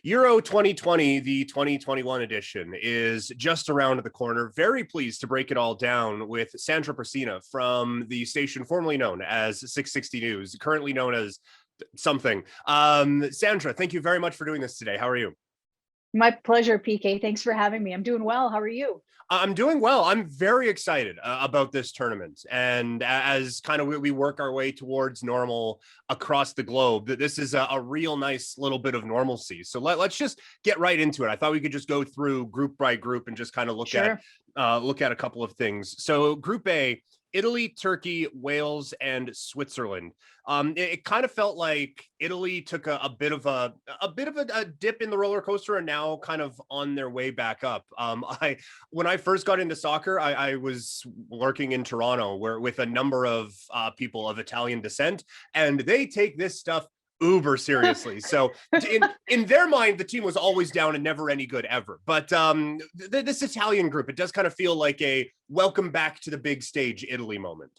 Euro 2020, the 2021 edition, is just around the corner. Very pleased to break it all down with Sandra Prusina from the station formerly known as 660 News, currently known as something. Sandra, thank you very much for doing this today. How are you? My pleasure, PK. Thanks for having me. I'm doing well. How are you? I'm doing well. I'm very excited about this tournament. And as kind of we work our way towards normal across the globe, this is a real nice little bit of normalcy. So let's just get right into it. I thought we could just go through group by group and just kind of look at a couple of things. So Group A, Italy, Turkey, Wales, and Switzerland. It kind of felt like Italy took a bit of a dip in the roller coaster and now kind of on their way back up. When I first got into soccer, I was working in Toronto with a number of people of Italian descent, and they take this stuff uber seriously. So in their mind, the team was always down and never any good ever. But this Italian group, it does kind of feel like a welcome back to the big stage Italy moment.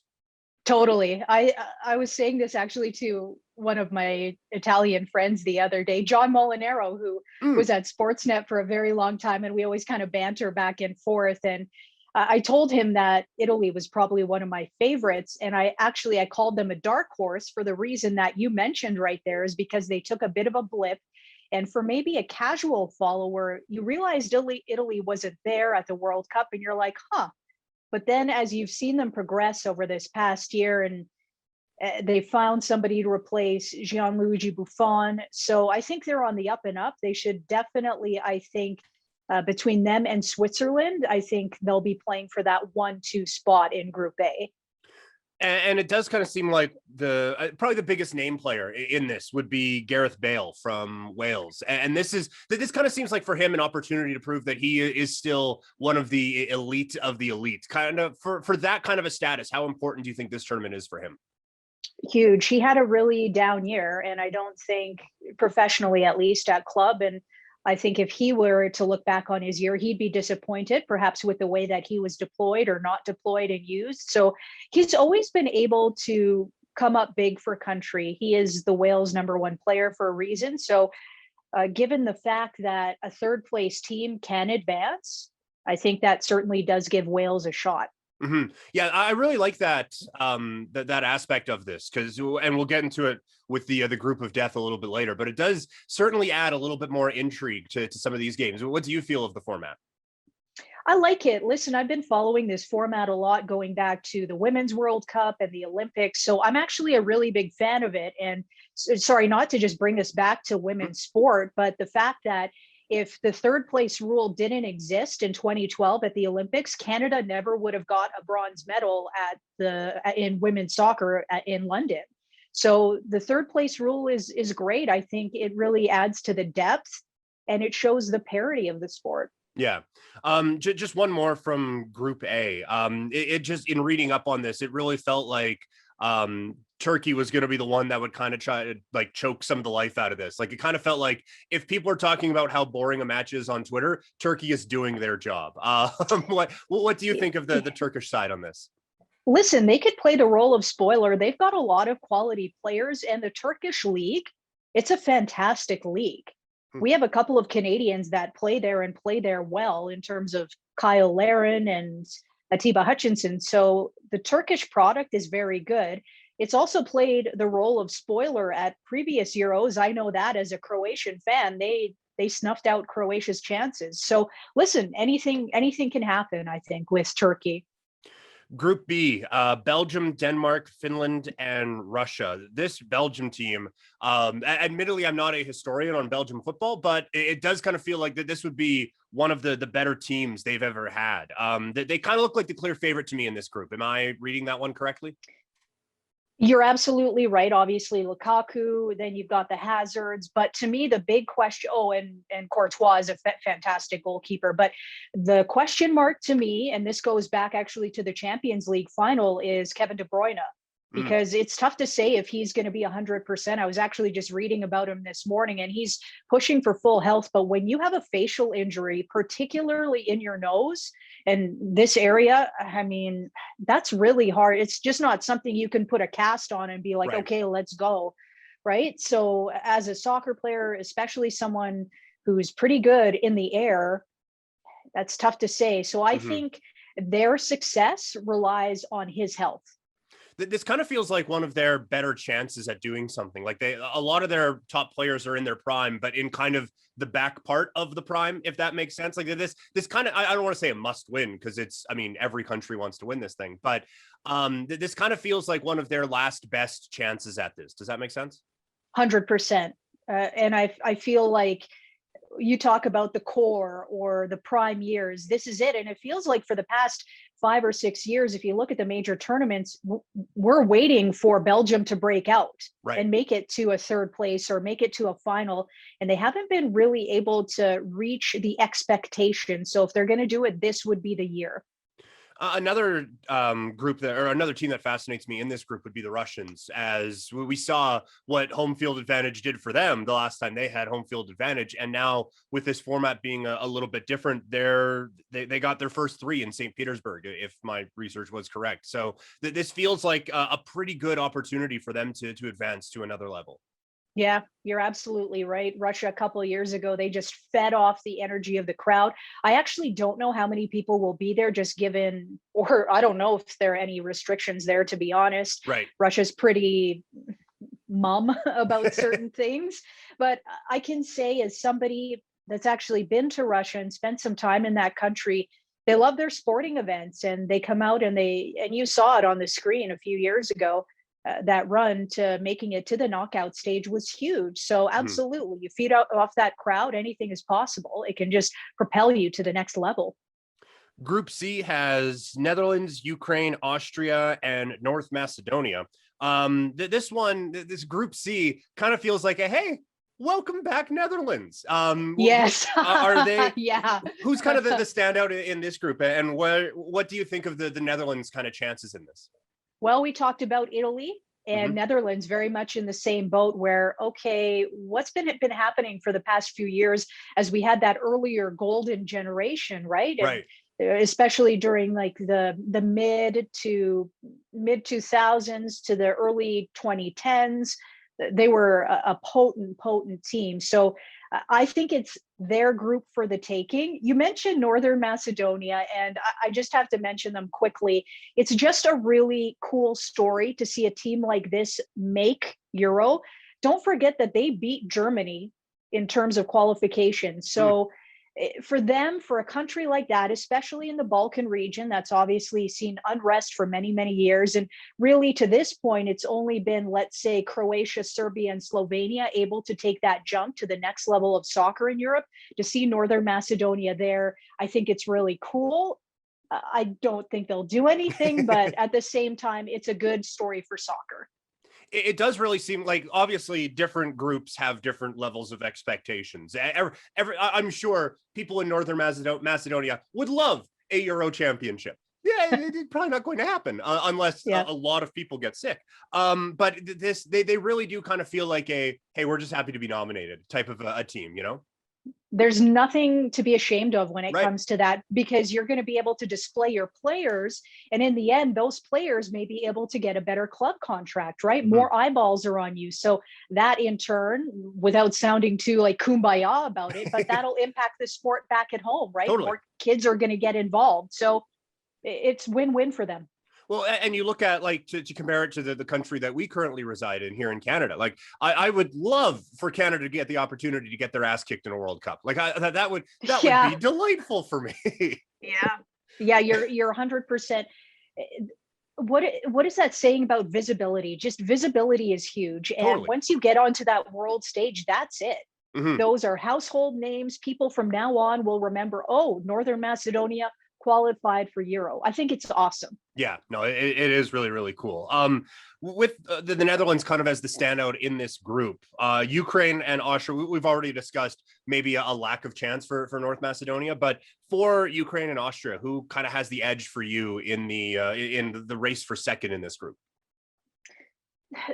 Totally. I was saying this actually to one of my Italian friends the other day, John Molinaro, who was at Sportsnet for a very long time, and we always kind of banter back and forth. And I told him that Italy was probably one of my favorites. And I called them a dark horse for the reason that you mentioned right there, is because they took a bit of a blip. And for maybe a casual follower, you realized Italy wasn't there at the World Cup, and you're like, huh. But then as you've seen them progress over this past year, and they found somebody to replace Gianluigi Buffon. So I think they're on the up and up. They should definitely, I think, between them and Switzerland, I think they'll be playing for that 1-2 spot in Group A. And it does kind of seem like probably the biggest name player in this would be Gareth Bale from Wales. And this kind of seems like for him an opportunity to prove that he is still one of the elite of the elite. Kind of for that kind of a status, how important do you think this tournament is for him? Huge. He had a really down year, and I don't think professionally, at least at club, and I think if he were to look back on his year, he'd be disappointed, perhaps with the way that he was deployed or not deployed and used. So he's always been able to come up big for country. He is the Wales #1 player for a reason. So given the fact that a third place team can advance, I think that certainly does give Wales a shot. Mm-hmm. Yeah, I really like that that aspect of this, and we'll get into it with the group of death a little bit later, but it does certainly add a little bit more intrigue to some of these games. What do you feel of the format? I like it. Listen, I've been following this format a lot going back to the Women's World Cup and the Olympics. So I'm actually a really big fan of it. And sorry, not to just bring us back to women's sport, but the fact that if the third place rule didn't exist in 2012 at the Olympics, Canada never would have got a bronze medal in women's soccer in London. So the third place rule is great. I think it really adds to the depth, and it shows the parity of the sport. Yeah. Just one more from Group A. It just, in reading up on this, it really felt like Turkey was going to be the one that would kind of try to like choke some of the life out of this. Like, it kind of felt like if people are talking about how boring a match is on Twitter, Turkey is doing their job. What do you think of the Turkish side on this? Listen, they could play the role of spoiler. They've got a lot of quality players, and the Turkish league, it's a fantastic league. We have a couple of Canadians that play there and play there well, in terms of Kyle Larin and Atiba Hutchinson. So the Turkish product is very good. It's also played the role of spoiler at previous Euros. I know that as a Croatian fan, they snuffed out Croatia's chances. So listen, anything can happen, I think, with Turkey. Group B, Belgium, Denmark, Finland, and Russia. This Belgium team, admittedly, I'm not a historian on Belgium football, but it does kind of feel like that this would be one of the better teams they've ever had. They kind of look like the clear favorite to me in this group. Am I reading that one correctly? You're absolutely right. Obviously, Lukaku, then you've got the Hazards. But to me, the big question, and Courtois is a fantastic goalkeeper. But the question mark to me, and this goes back actually to the Champions League final, is Kevin De Bruyne. Because it's tough to say if he's going to be 100%. I was actually just reading about him this morning, and he's pushing for full health. But when you have a facial injury, particularly in your nose and this area, I mean, that's really hard. It's just not something you can put a cast on and be like, okay, let's go. Right. So as a soccer player, especially someone who's pretty good in the air, that's tough to say. So I Mhm. think their success relies on his health. This kind of feels like one of their better chances at doing something. Like a lot of their top players are in their prime, but in kind of the back part of the prime, if that makes sense. Like this kind of, I don't want to say a must win because it's, I mean, every country wants to win this thing, but this kind of feels like one of their last best chances at this. Does that make sense? 100%. And I feel like you talk about the core or the prime years, this is it. And it feels like for the past 5 or 6 years, if you look at the major tournaments, we're waiting for Belgium to break out Right. and make it to a third place or make it to a final. And they haven't been really able to reach the expectation. So if they're going to do it, this would be the year. Another group that, or another team that fascinates me in this group would be the Russians, as we saw what home field advantage did for them the last time they had home field advantage. And now with this format being a little bit different, they got their first three in St. Petersburg, if my research was correct. So this feels like a pretty good opportunity for them to advance to another level. Yeah, you're absolutely right. Russia, a couple of years ago, they just fed off the energy of the crowd. I actually don't know how many people will be there, just given, or I don't know if there are any restrictions there, to be honest. Right. Russia's pretty mum about certain things. But I can say, as somebody that's actually been to Russia and spent some time in that country, they love their sporting events and they come out and and you saw it on the screen a few years ago, that run to making it to the knockout stage was huge. So Mhm. absolutely, you feed out off that crowd, anything is possible. It can just propel you to the next level. Group C has Netherlands, Ukraine, Austria, and North Macedonia. This Group C kind of feels like a hey, welcome back, Netherlands. Yes. Are they? Yeah. Who's kind of the standout in this group, and what do you think of the Netherlands' kind of chances in this? Well, we talked about Italy and Mm-hmm. Netherlands very much in the same boat where, okay, what's been happening for the past few years as we had that earlier golden generation, right? And Right. especially during like the mid 2000s to the early 2010s, they were a potent team. So I think it's their group for the taking. You mentioned Northern Macedonia, and I just have to mention them quickly. It's just a really cool story to see a team like this make Euro. Don't forget that they beat Germany in terms of qualification. Mm. So for them, for a country like that, especially in the Balkan region, that's obviously seen unrest for many, many years. And really, to this point, it's only been, let's say, Croatia, Serbia, and Slovenia able to take that jump to the next level of soccer in Europe. To see Northern Macedonia there, I think it's really cool. I don't think they'll do anything, but at the same time, it's a good story for soccer. It does really seem like obviously different groups have different levels of expectations. I'm sure people in Northern Macedonia would love a Euro championship. Yeah, it's probably not going to happen unless Yeah. a lot of people get sick. But they really do kind of feel like a hey, we're just happy to be nominated type of a team, you know? There's nothing to be ashamed of when it Right. comes to that, because you're going to be able to display your players, and in the end those players may be able to get a better club contract, right? Mhm. More eyeballs are on you, so that in turn, without sounding too like kumbaya about it, but that'll impact the sport back at home, right? Totally. More kids are going to get involved, so it's win-win for them. Well, and you look at like to compare it to the country that we currently reside in here in Canada. Like I would love for Canada to get the opportunity to get their ass kicked in a World Cup. Like that would Yeah. be delightful for me. Yeah. Yeah, you're 100%. What is that saying about visibility? Just visibility is huge, and Totally. once you get onto that world stage, that's it. Hmm. Those are household names. People from now on will remember, oh, Northern Macedonia qualified for Euro. I think it's awesome. Yeah, no, it is really, really cool. With the Netherlands kind of as the standout in this group, Ukraine and Austria, we've already discussed maybe a lack of chance for North Macedonia, but for Ukraine and Austria, who kind of has the edge for you in the race for second in this group?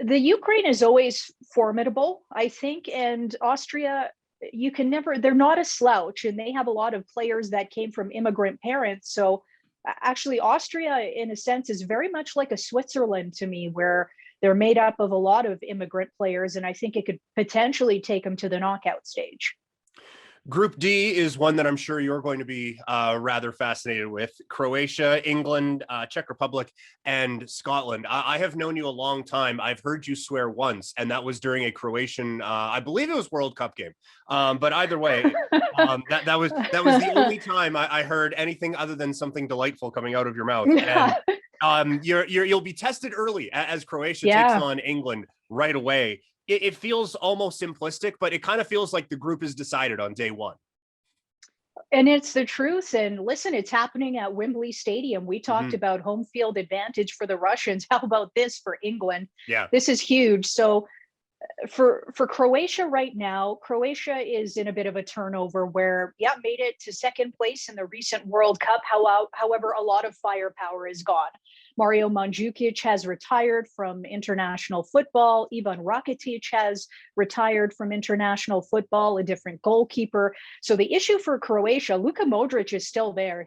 The Ukraine is always formidable, I think, and Austria, you can never, they're not a slouch, and they have a lot of players that came from immigrant parents. So actually, Austria, in a sense, is very much like a Switzerland to me, where they're made up of a lot of immigrant players, and I think it could potentially take them to the knockout stage. Group D is one that I'm sure you're going to be rather fascinated with. Croatia, England, Czech Republic, and Scotland. I have known you a long time. I've heard you swear once, and that was during a Croatian, I believe it was World Cup game. But either way, that was the only time I heard anything other than something delightful coming out of your mouth. And you'll be tested early as Croatia takes Yeah. on England right away. It feels almost simplistic, but it kind of feels like the group is decided on day one. And it's the truth. And listen, it's happening at Wembley Stadium. We talked Mm-hmm. about home field advantage for the Russians. How about this for England? Yeah. This is huge. So for Croatia right now, Croatia is in a bit of a turnover where, yeah, made it to second place in the recent World Cup. However, a lot of firepower is gone. Mario Mandzukic has retired from international football. Ivan Rakitic has retired from international football, a different goalkeeper. So the issue for Croatia, Luka Modric is still there.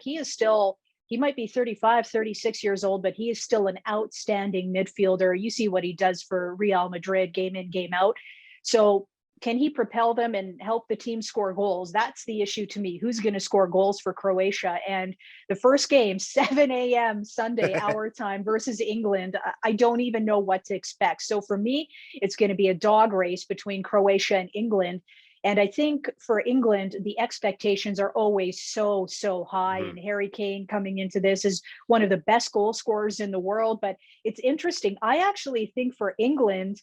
He might be 35, 36 years old, but he is still an outstanding midfielder. You see what he does for Real Madrid game in, game out. So can he propel them and help the team score goals? That's the issue to me. Who's going to score goals for Croatia? And the first game, 7 a.m. Sunday, our time versus England, I don't even know what to expect. So for me, it's going to be a dog race between Croatia and England. And I think for England, the expectations are always so, so high. Mm-hmm. And Harry Kane coming into this is one of the best goal scorers in the world. But it's interesting. I actually think for England,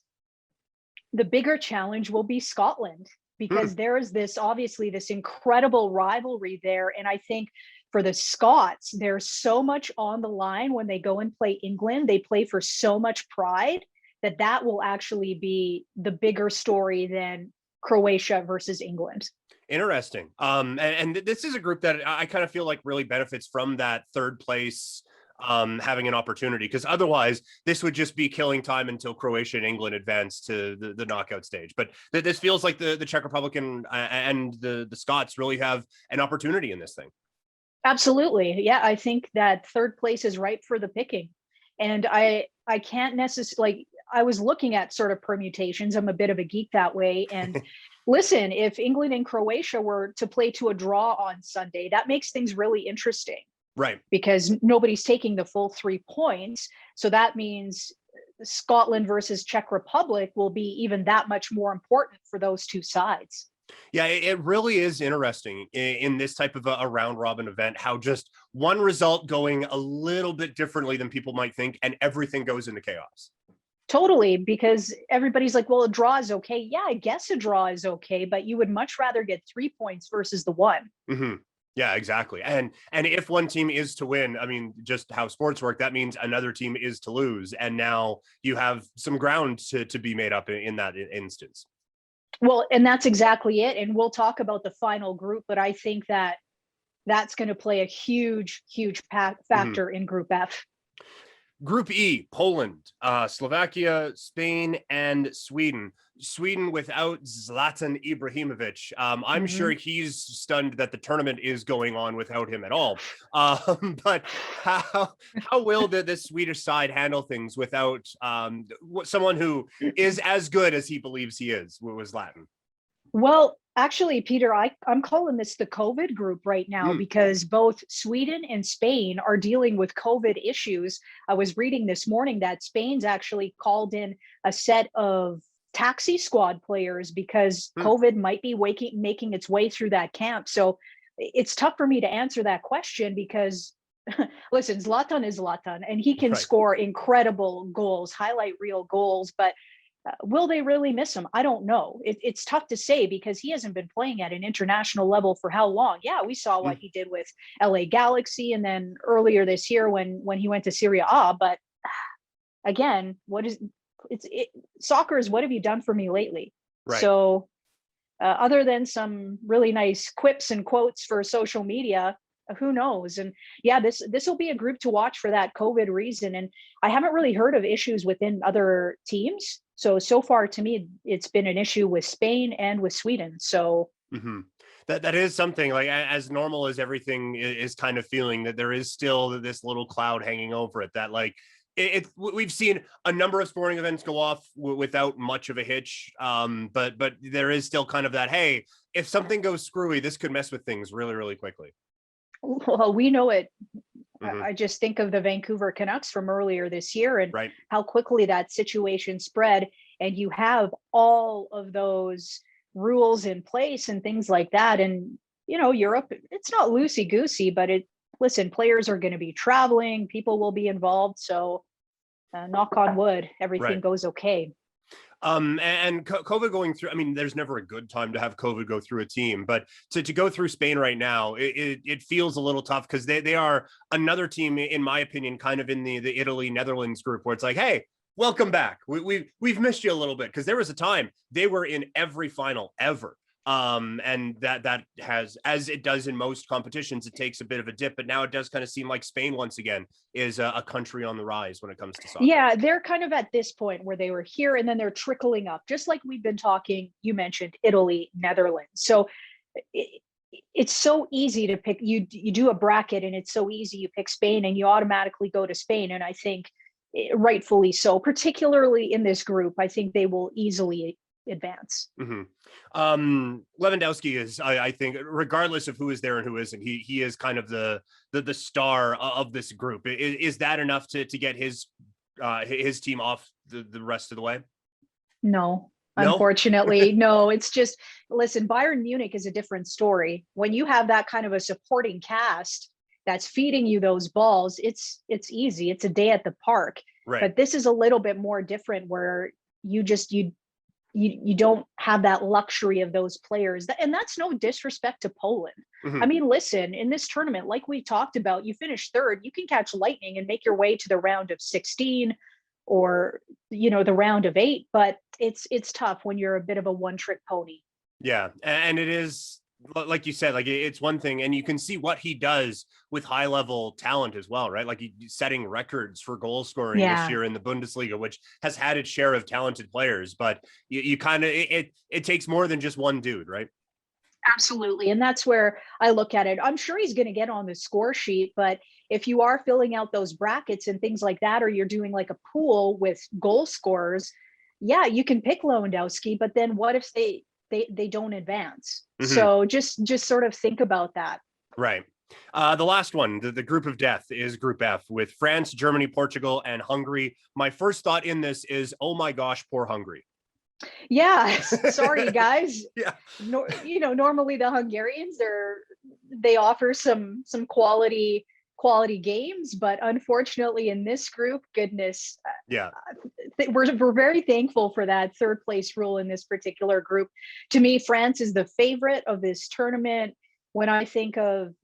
the bigger challenge will be Scotland, because there is this obviously this incredible rivalry there. And I think for the Scots, there's so much on the line when they go and play England. They play for so much pride that will actually be the bigger story than Croatia versus England. Interesting. And this is a group that I kind of feel like really benefits from that third place having an opportunity, because otherwise this would just be killing time until Croatia and England advance to the knockout stage. But this feels like the Czech Republic and the Scots really have an opportunity in this thing. Absolutely. Yeah, I think that third place is ripe for the picking. And I can't necessarily, like, I was looking at sort of permutations. I'm a bit of a geek that way. And listen, if England and Croatia were to play to a draw on Sunday, that makes things really interesting. Right. Because nobody's taking the full 3 points. So that means Scotland versus Czech Republic will be even that much more important for those two sides. Yeah, it really is interesting in this type of a round robin event, how just one result going a little bit differently than people might think, and everything goes into chaos. Totally, because everybody's like, well, a draw is okay. Yeah, I guess a draw is okay, but you would much rather get 3 points versus the one. Mm-hmm. Yeah, exactly. And if one team is to win, I mean, just how sports work, that means another team is to lose. And now you have some ground to be made up in that instance. Well, and that's exactly it. And we'll talk about the final group, but I think that that's going to play a huge, huge factor in Group F. Group E, Poland, Slovakia, Spain, and Sweden. Sweden without Zlatan Ibrahimovic. I'm sure he's stunned that the tournament is going on without him at all. But how will this Swedish side handle things without someone who is as good as he believes he is with Zlatan? Well, actually, Peter, I'm calling this the COVID group right now because both Sweden and Spain are dealing with COVID issues. I was reading this morning that Spain's actually called in a set of taxi squad players because COVID might be making its way through that camp. So it's tough for me to answer that question because listen, Zlatan is Zlatan and he can score incredible goals, highlight reel goals, but will they really miss him? I don't know. It's tough to say because he hasn't been playing at an international level for how long? Yeah, we saw what he did with LA Galaxy and then earlier this year when he went to Serie A. But again, soccer is what have you done for me lately? Right. So other than some really nice quips and quotes for social media, who knows? And yeah, this will be a group to watch for that COVID reason. And I haven't really heard of issues within other teams. So far to me, it's been an issue with Spain and with Sweden. So that is something like as normal as everything is kind of feeling that there is still this little cloud hanging over it that like we've seen a number of sporting events go off without much of a hitch. But there is still kind of that, hey, if something goes screwy, this could mess with things really, really quickly. Well, we know it. Mm-hmm. I just think of the Vancouver Canucks from earlier this year and Right. how quickly that situation spread. And you have all of those rules in place and things like that. And, Europe, it's not loosey goosey, but listen, players are going to be traveling, people will be involved. So, knock on wood, everything Right. goes okay. And COVID going through, I mean, there's never a good time to have COVID go through a team, but to go through Spain right now, it feels a little tough because they are another team, in my opinion, kind of in the Italy Netherlands group where it's like, hey, welcome back. We've missed you a little bit because there was a time they were in every final ever. And that has, as it does in most competitions, it takes a bit of a dip, but now it does kind of seem like Spain once again is a country on the rise when it comes to soccer. Yeah, they're kind of at this point where they were here and then they're trickling up, just like we've been talking. You mentioned Italy, Netherlands. So it, it's so easy to pick. You do a bracket and it's so easy. You pick Spain and you automatically go to Spain. And I think rightfully so, particularly in this group, I think they will easily advance. Mm-hmm. Lewandowski is, I think, regardless of who is there and who isn't, he is kind of the star of this group. Is that enough to get his team off the rest of the way? No, No. unfortunately, no. It's just, listen, Bayern Munich is a different story. When you have that kind of a supporting cast that's feeding you those balls, it's easy. It's a day at the park. Right. But this is a little bit more different where you don't have that luxury of those players. And that's no disrespect to Poland. Mm-hmm. I mean, listen, in this tournament, like we talked about, you finish third, you can catch lightning and make your way to the round of 16 or the round of 8, but it's tough when you're a bit of a one-trick pony. Yeah, and it is, like you said, like it's one thing, and you can see what he does with high level talent as well, right? Like he's setting records for goal scoring this year in the Bundesliga, which has had its share of talented players, but you kind of, it takes more than just one dude, right? Absolutely. And that's where I look at it. I'm sure he's going to get on the score sheet, but if you are filling out those brackets and things like that, or you're doing like a pool with goal scorers, yeah, you can pick Lewandowski, but then what if they don't advance? Mm-hmm. So just sort of think about that. Right. The last one, the group of death, is Group F with France, Germany, Portugal, and Hungary. My first thought in this is, oh my gosh, poor Hungary. Yeah, sorry guys. Yeah. Normally the Hungarians they offer some quality games, but unfortunately in this group, goodness, yeah, we're very thankful for that third place rule in this particular group. To me, France is the favorite of this tournament. When I think of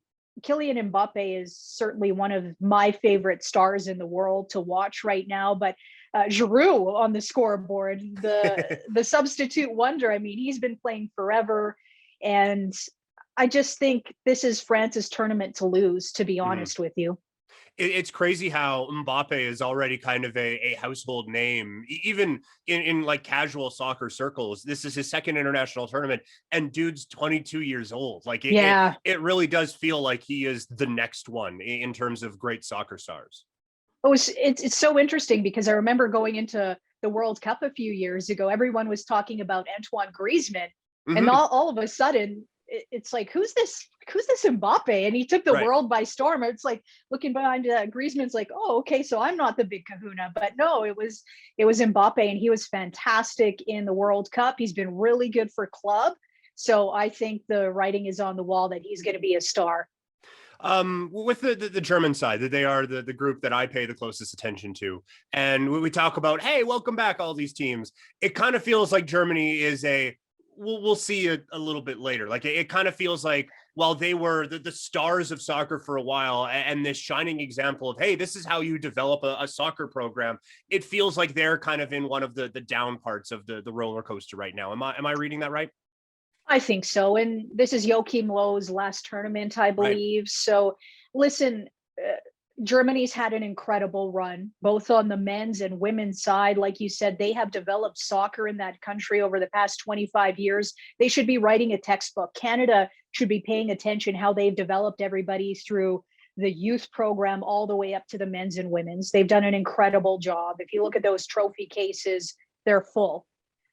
Kylian Mbappe, is certainly one of my favorite stars in the world to watch right now, but Giroud on the scoreboard, the substitute wonder. I mean, he's been playing forever, and I just think this is France's tournament to lose, to be honest with you. It's crazy how Mbappe is already kind of a household name, even in like casual soccer circles. This is his second international tournament, and dude's 22 years old. Like, it really does feel like he is the next one in terms of great soccer stars. It's so interesting because I remember going into the World Cup a few years ago, everyone was talking about Antoine Griezmann, and all of a sudden it's like, who's this Mbappe? And he took the world by storm. It's like looking behind Griezmann's like, oh, okay, so I'm not the big kahuna. But no, it was Mbappe, and he was fantastic in the World Cup. He's been really good for club. So I think the writing is on the wall that he's going to be a star. With the German side, that they are the group that I pay the closest attention to. And when we talk about, hey, welcome back, all these teams, it kind of feels like Germany is we'll see a little bit later. Like it kind of feels like, while they were the stars of soccer for a while, and this shining example of, hey, this is how you develop a soccer program, it feels like they're kind of in one of the down parts of the roller coaster right now. Am I reading that right? I think so. And this is Joachim Löw's last tournament, I believe. Right. So listen, Germany's had an incredible run, both on the men's and women's side. Like you said, they have developed soccer in that country over the past 25 years. They should be writing a textbook. Canada should be paying attention how they've developed everybody through the youth program all the way up to the men's and women's. They've done an incredible job. If you look at those trophy cases, they're full.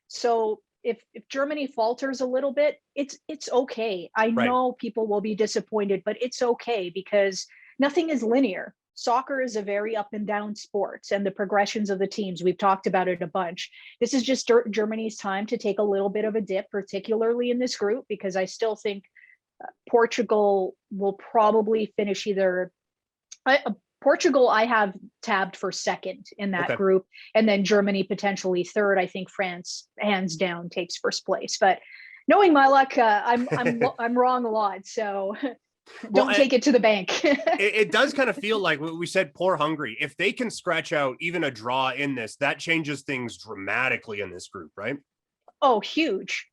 So if Germany falters a little bit, it's okay. I Right. know people will be disappointed, but it's okay because nothing is linear. Soccer is a very up and down sport, and the progressions of the teams, we've talked about it a bunch. This is just Germany's time to take a little bit of a dip, particularly in this group, because I still think Portugal will probably finish either Portugal, I have tabbed for second in that Okay. group, and then Germany potentially third. I think France, hands down, takes first place. But knowing my luck, I'm wrong a lot. So Well, don't take it to the bank. it does kind of feel like we said poor Hungary. If they can scratch out even a draw in this, that changes things dramatically in this group, right? Oh, huge.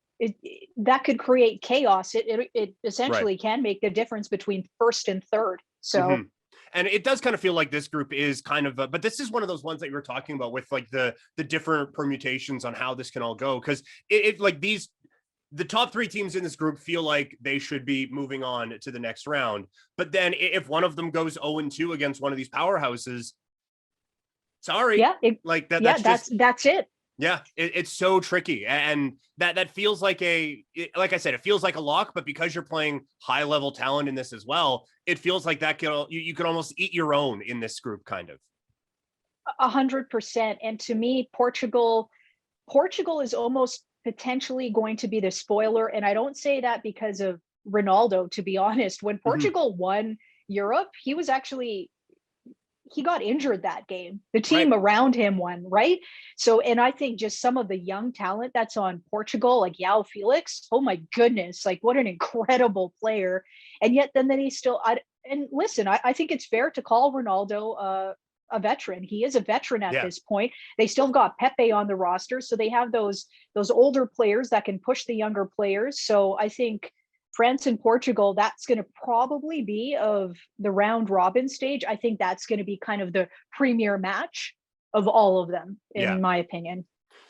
That could create chaos. It Right. essentially can make the difference between first and third. So Mm-hmm. And it does kind of feel like this group is kind of, but this is one of those ones that you were talking about with like the different permutations on how this can all go. Because it like the top three teams in this group feel like they should be moving on to the next round. But then if one of them goes 0-2 against one of these powerhouses, sorry, yeah, like that, yeah, that's just, that's it. yeah, it's so tricky. And that feels like like I said, it feels like a lock, but because you're playing high level talent in this as well, it feels like that you could almost eat your own in this group, kind of. 100%. And to me, Portugal is almost potentially going to be the spoiler. And I don't say that because of Ronaldo, to be honest. When Mm-hmm. Portugal won Europe, he got injured that game. The Right. team around him won, right? So, and I think just some of the young talent that's on Portugal, like Yao Felix, oh my goodness, like what an incredible player. And yet then he still, and listen, I think it's fair to call Ronaldo a veteran. He is a veteran at Yeah. this point. They still got Pepe on the roster, so they have those older players that can push the younger players. So I think France and Portugal, that's going to probably be of the round robin stage. I think that's going to be kind of the premier match of all of them, Yeah. in my opinion.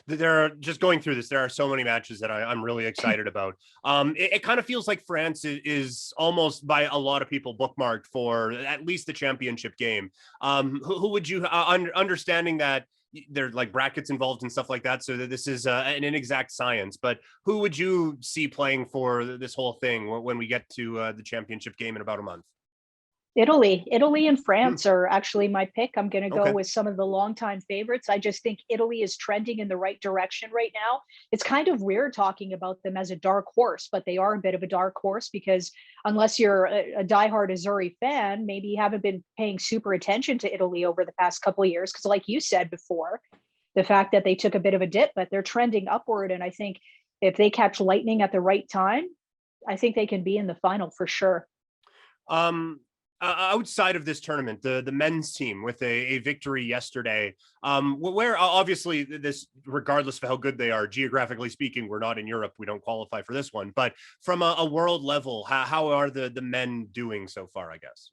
There are just going through this. There are so many matches that I'm really excited about. It kind of feels like France is almost by a lot of people bookmarked for at least the championship game. Who would you understanding that there are like brackets involved and stuff like that, so that this is an inexact science. But who would you see playing for this whole thing when we get to the championship game in about a month? Italy and Hmm. France are actually my pick. I'm going to go Okay. with some of the longtime favorites. I just think Italy is trending in the right direction right now. It's kind of weird talking about them as a dark horse, but they are a bit of a dark horse because unless you're a diehard Azzurri fan, maybe you haven't been paying super attention to Italy over the past couple of years. Because, like you said before, the fact that they took a bit of a dip, but they're trending upward. And I think if they catch lightning at the right time, I think they can be in the final for sure. Um, Outside of this tournament, the men's team with a victory yesterday, where obviously this, regardless of how good they are, geographically speaking, we're not in Europe, we don't qualify for this one. But from a world level, how are the men doing so far? I guess.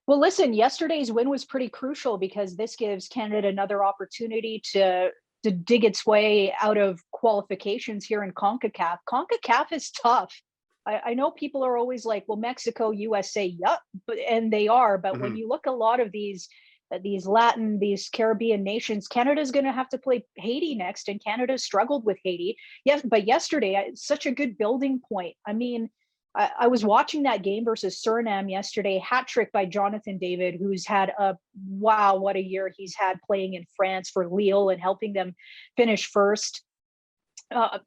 Well, listen, yesterday's win was pretty crucial because this gives Canada another opportunity to dig its way out of qualifications here in CONCACAF. CONCACAF is tough. I know people are always like, well, Mexico, USA, yup, but and they are. But when Mm-hmm. you look at a lot of these Latin, these Caribbean nations, Canada's going to have to play Haiti next, and Canada struggled with Haiti. Yes, but yesterday, such a good building point. I mean, I was watching that game versus Suriname yesterday, hat trick by Jonathan David, who's had a wow, what a year he's had playing in France for Lille and helping them finish first. Uh,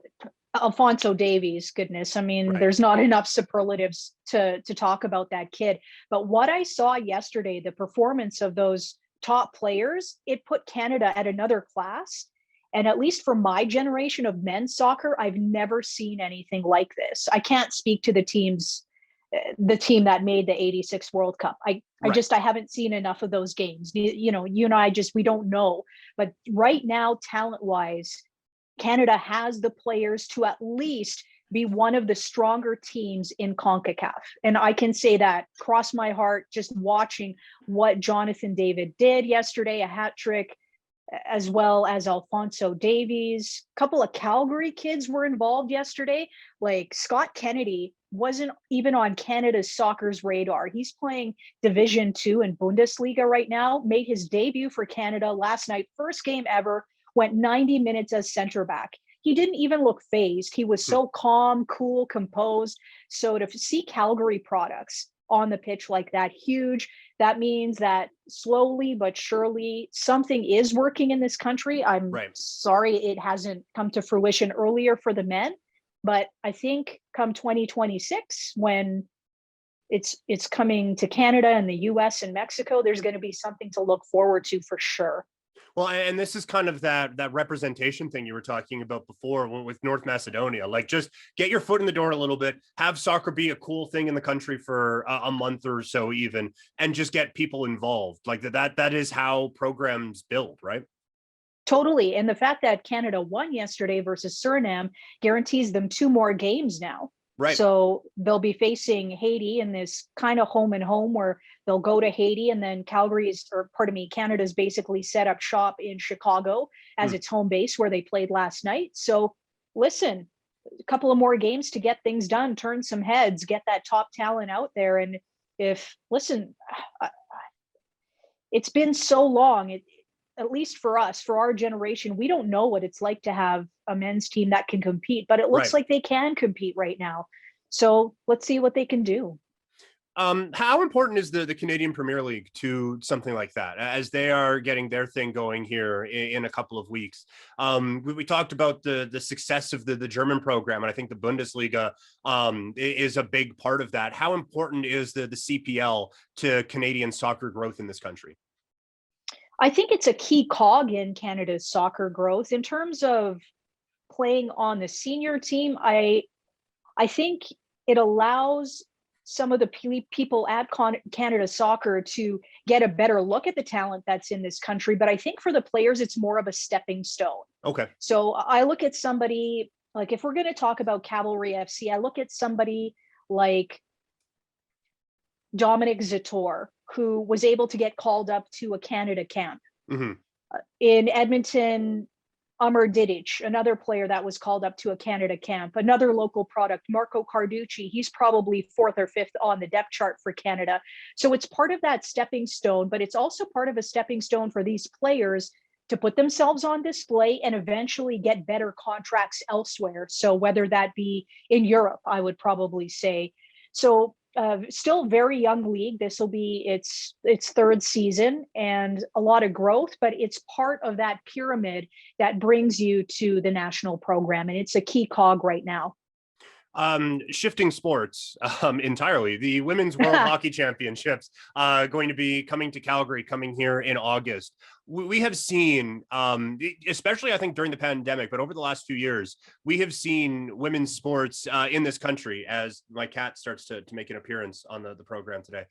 Alfonso Davies, goodness, I mean, Right. there's not enough superlatives to talk about that kid. But what I saw yesterday, the performance of those top players, it put Canada at another class. And at least for my generation of men's soccer, I've never seen anything like this. I can't speak to the team that made the 86 World Cup. Right. I haven't seen enough of those games. You and I we don't know. But right now, talent wise, Canada has the players to at least be one of the stronger teams in CONCACAF. And I can say that cross my heart just watching what Jonathan David did yesterday, a hat trick, as well as Alfonso Davies. A couple of Calgary kids were involved yesterday. Like Scott Kennedy wasn't even on Canada's soccer's radar. He's playing Division Two and Bundesliga right now, made his debut for Canada last night, first game ever, went 90 minutes as center back. he didn't even look phased. He was so calm, cool, composed. So to see Calgary products on the pitch like that, huge. That means that slowly but surely something is working in this country. I'm Right. sorry it hasn't come to fruition earlier for the men, but I think come 2026, when it's coming to Canada and the US and Mexico, there's going to be something to look forward to for sure. Well, and this is kind of that representation thing you were talking about before with North Macedonia. Like, just get your foot in the door a little bit, have soccer be a cool thing in the country for a month or so, even, and just get people involved. Like that is how programs build, right? Totally. And the fact that Canada won yesterday versus Suriname guarantees them two more games now. Right. So they'll be facing Haiti in this kind of home and home where they'll go to Haiti, and then Canada's basically set up shop in Chicago as its home base where they played last night. So listen, a couple of more games to get things done, turn some heads, get that top talent out there. And it's been so long. At least for us, for our generation, we don't know what it's like to have a men's team that can compete, but it looks Right. like they can compete right now. So let's see what they can do. How important is the Canadian Premier League to something like that, as they are getting their thing going here in a couple of weeks? We talked about the success of the German program, and I think the Bundesliga is a big part of that. How important is the CPL to Canadian soccer growth in this country? I think it's a key cog in Canada's soccer growth in terms of playing on the senior team. I think it allows some of the people at Canada Soccer to get a better look at the talent that's in this country. But I think for the players, it's more of a stepping stone. Okay. So I look at somebody like, if we're going to talk about Cavalry FC, I look at somebody like Dominic Zator, who was able to get called up to a Canada camp. Mm-hmm. In Edmonton, Amr Didic, another player that was called up to a Canada camp, another local product, Marco Carducci, he's probably fourth or fifth on the depth chart for Canada. So it's part of that stepping stone, but it's also part of a stepping stone for these players to put themselves on display and eventually get better contracts elsewhere. So whether that be in Europe, I would probably say. So still very young league. This will be its third season and a lot of growth, but it's part of that pyramid that brings you to the national program, and it's a key cog right now. Shifting sports entirely, the Women's World Hockey Championships going to be coming to Calgary, coming here in August. We have seen, especially I think during the pandemic, but over the last few years, we have seen women's sports in this country, as my cat starts to make an appearance on the program today.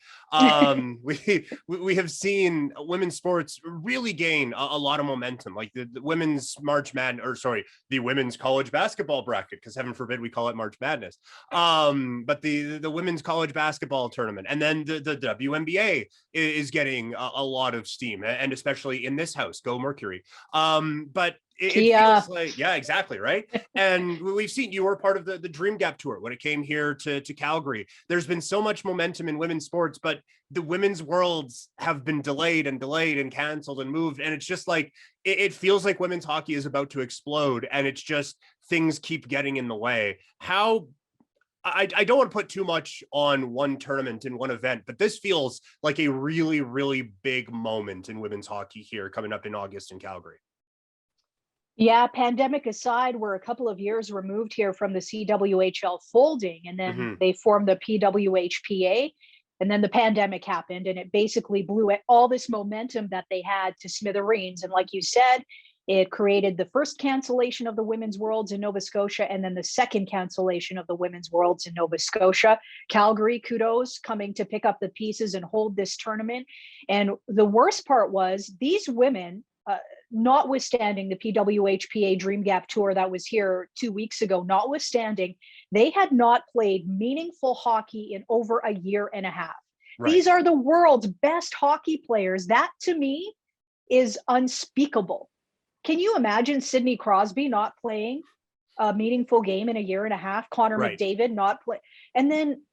We have seen women's sports really gain a lot of momentum, like the women's March Madness, or sorry, the women's college basketball bracket, because heaven forbid we call it March Madness. But the women's college basketball tournament, and then the WNBA is getting a lot of steam, and especially in this house, go Mercury. But it feels like, yeah, exactly, right. And we've seen you were part of the Dream Gap tour when it came here to Calgary. There's been so much momentum in women's sports, but the women's worlds have been delayed and canceled and moved, and it's just like it feels like women's hockey is about to explode, and it's just things keep getting in the way. I don't want to put too much on one tournament in one event, but this feels like a really, really big moment in women's hockey here coming up in August in Calgary. Yeah, pandemic aside, we're a couple of years removed here from the CWHL folding, and then they formed the PWHPA, and then the pandemic happened, and it basically blew all this momentum that they had to smithereens. And like you said, it created the first cancellation of the Women's Worlds in Nova Scotia, and then the second cancellation of the Women's Worlds in Nova Scotia. Calgary, kudos, coming to pick up the pieces and hold this tournament. And the worst part was these women, notwithstanding the PWHPA Dream Gap tour that was here 2 weeks ago, notwithstanding, they had not played meaningful hockey in over a year and a half. Right. These are the world's best hockey players. That to me is unspeakable. Can you imagine Sidney Crosby not playing a meaningful game in a year and a half? Connor McDavid not play. And then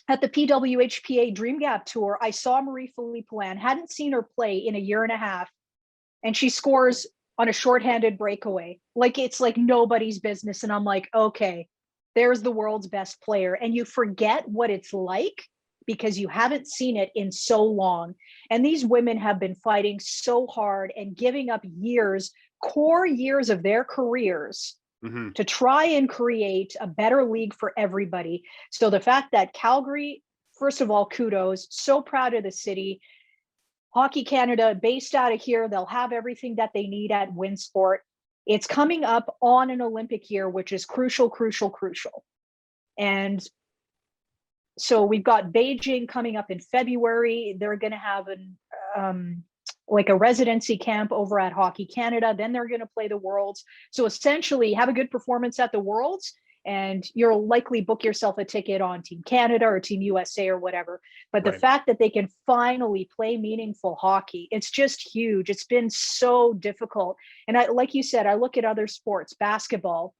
at the PWHPA Dream Gap tour, I saw Marie-Philippe Poulin, hadn't seen her play in a year and a half, and she scores on a shorthanded breakaway. Like it's like nobody's business. And I'm like, okay, there's the world's best player. And you forget what it's like because you haven't seen it in so long. And these women have been fighting so hard and giving up years, core years of their careers to try and create a better league for everybody. So the fact that Calgary, first of all, kudos, so proud of the city. Hockey Canada, based out of here, they'll have everything that they need at WinSport. It's coming up on an Olympic year, which is crucial, crucial, crucial. And so we've got Beijing coming up in February. They're going to have like a residency camp over at Hockey Canada. Then they're going to play the Worlds. So essentially, have a good performance at the Worlds, and you'll likely book yourself a ticket on Team Canada or Team USA or whatever. But the fact that they can finally play meaningful hockey, it's just huge. It's been so difficult. And like you said, I look at other sports, basketball,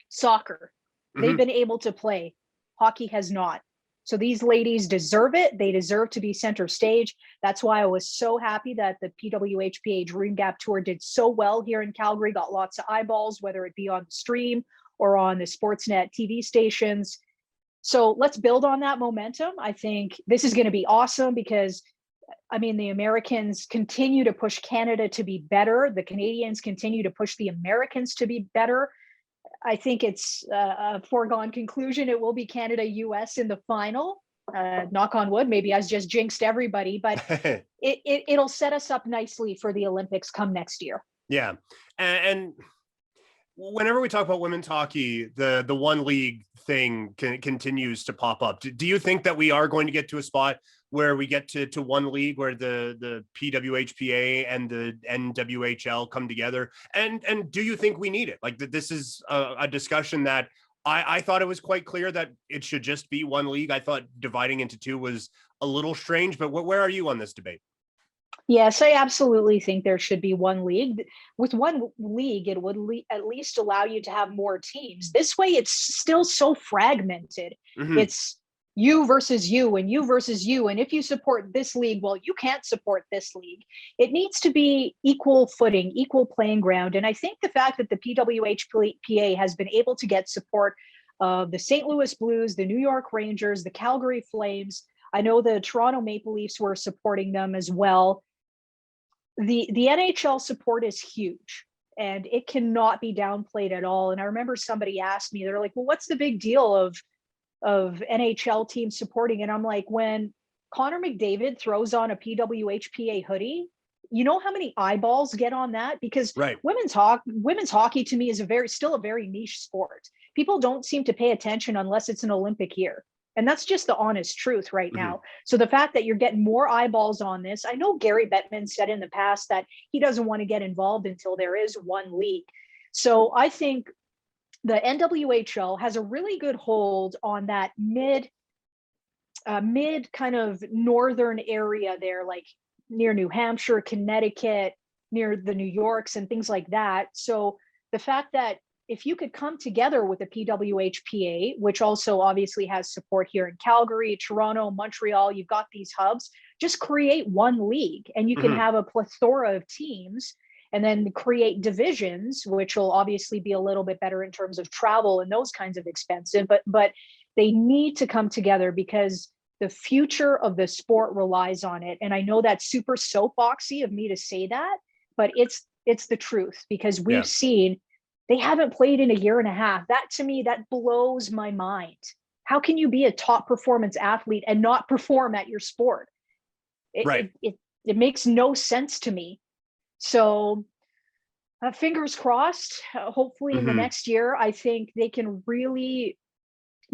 soccer, they've been able to play. Hockey has not. So these ladies deserve it. They deserve to be center stage. That's why I was so happy that the PWHPA Dream Gap Tour did so well here in Calgary, got lots of eyeballs, whether it be on the stream or on the Sportsnet TV stations. So let's build on that momentum. I think this is going to be awesome because, I mean, the Americans continue to push Canada to be better. The Canadians continue to push the Americans to be better. I think it's a foregone conclusion. It will be Canada-US in the final. Knock on wood, maybe I just jinxed everybody, but it'll set us up nicely for the Olympics come next year. Yeah. And whenever we talk about women's hockey, the one league thing continues to pop up. Do you think that we are going to get to a spot where we get to one league where the PWHPA and the NWHL come together? And do you think we need it? Like this is a discussion that I thought it was quite clear that it should just be one league. I thought dividing into two was a little strange, but where are you on this debate? Yes, I absolutely think there should be one league. With one league, it would at least allow you to have more teams. This way, it's still so fragmented. It's you versus you and you versus you. And if you support this league, well, you can't support this league. It needs to be equal footing, equal playing ground. And I think the fact that the PWHPA has been able to get support of the St. Louis Blues, the New York Rangers, the Calgary Flames, I know the Toronto Maple Leafs were supporting them as well. The NHL support is huge and it cannot be downplayed at all. And I remember somebody asked me, they're like, well, what's the big deal of NHL teams supporting? And I'm like, when Connor McDavid throws on a PWHPA hoodie, you know how many eyeballs get on that? Because women's hockey to me is still a very niche sport. People don't seem to pay attention unless it's an Olympic year. And that's just the honest truth right now. So the fact that you're getting more eyeballs on this, I know Gary Bettman said in the past that he doesn't want to get involved until there is one league. So I think the NWHL has a really good hold on that mid kind of northern area there, like near New Hampshire, Connecticut, near the New Yorks and things like that. So the fact that if you could come together with the PWHPA, which also obviously has support here in Calgary, Toronto, Montreal, you've got these hubs, just create one league and you can have a plethora of teams and then create divisions, which will obviously be a little bit better in terms of travel and those kinds of expensive, but they need to come together because the future of the sport relies on it. And I know that's super soapboxy of me to say that, but it's the truth because we've seen they haven't played in a year and a half. That to me, that blows my mind. How can you be a top performance athlete and not perform at your sport? It makes no sense to me. So fingers crossed, hopefully in the next year, I think they can really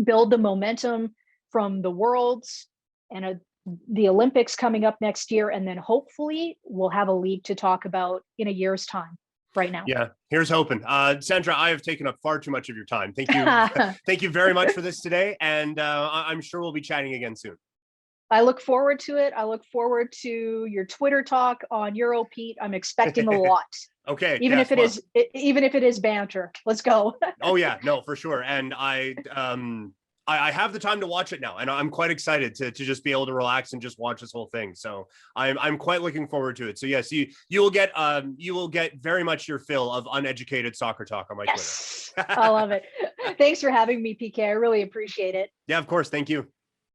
build the momentum from the Worlds and the Olympics coming up next year. And then hopefully we'll have a league to talk about in a year's time. Right now. Yeah, here's hoping. Sandra, I have taken up far too much of your time. Thank you. Thank you very much for this today. And I'm sure we'll be chatting again soon. I look forward to it. I look forward to your Twitter talk on EuroPete. I'm expecting a lot. Okay. Even if it is banter. Let's go. Oh yeah, no, for sure. And I have the time to watch it now, and I'm quite excited to just be able to relax and just watch this whole thing. So I'm quite looking forward to it. So yes, you will get very much your fill of uneducated soccer talk on my Yes, Twitter. I love it. Thanks for having me, PK. I really appreciate it. Yeah, of course. Thank you.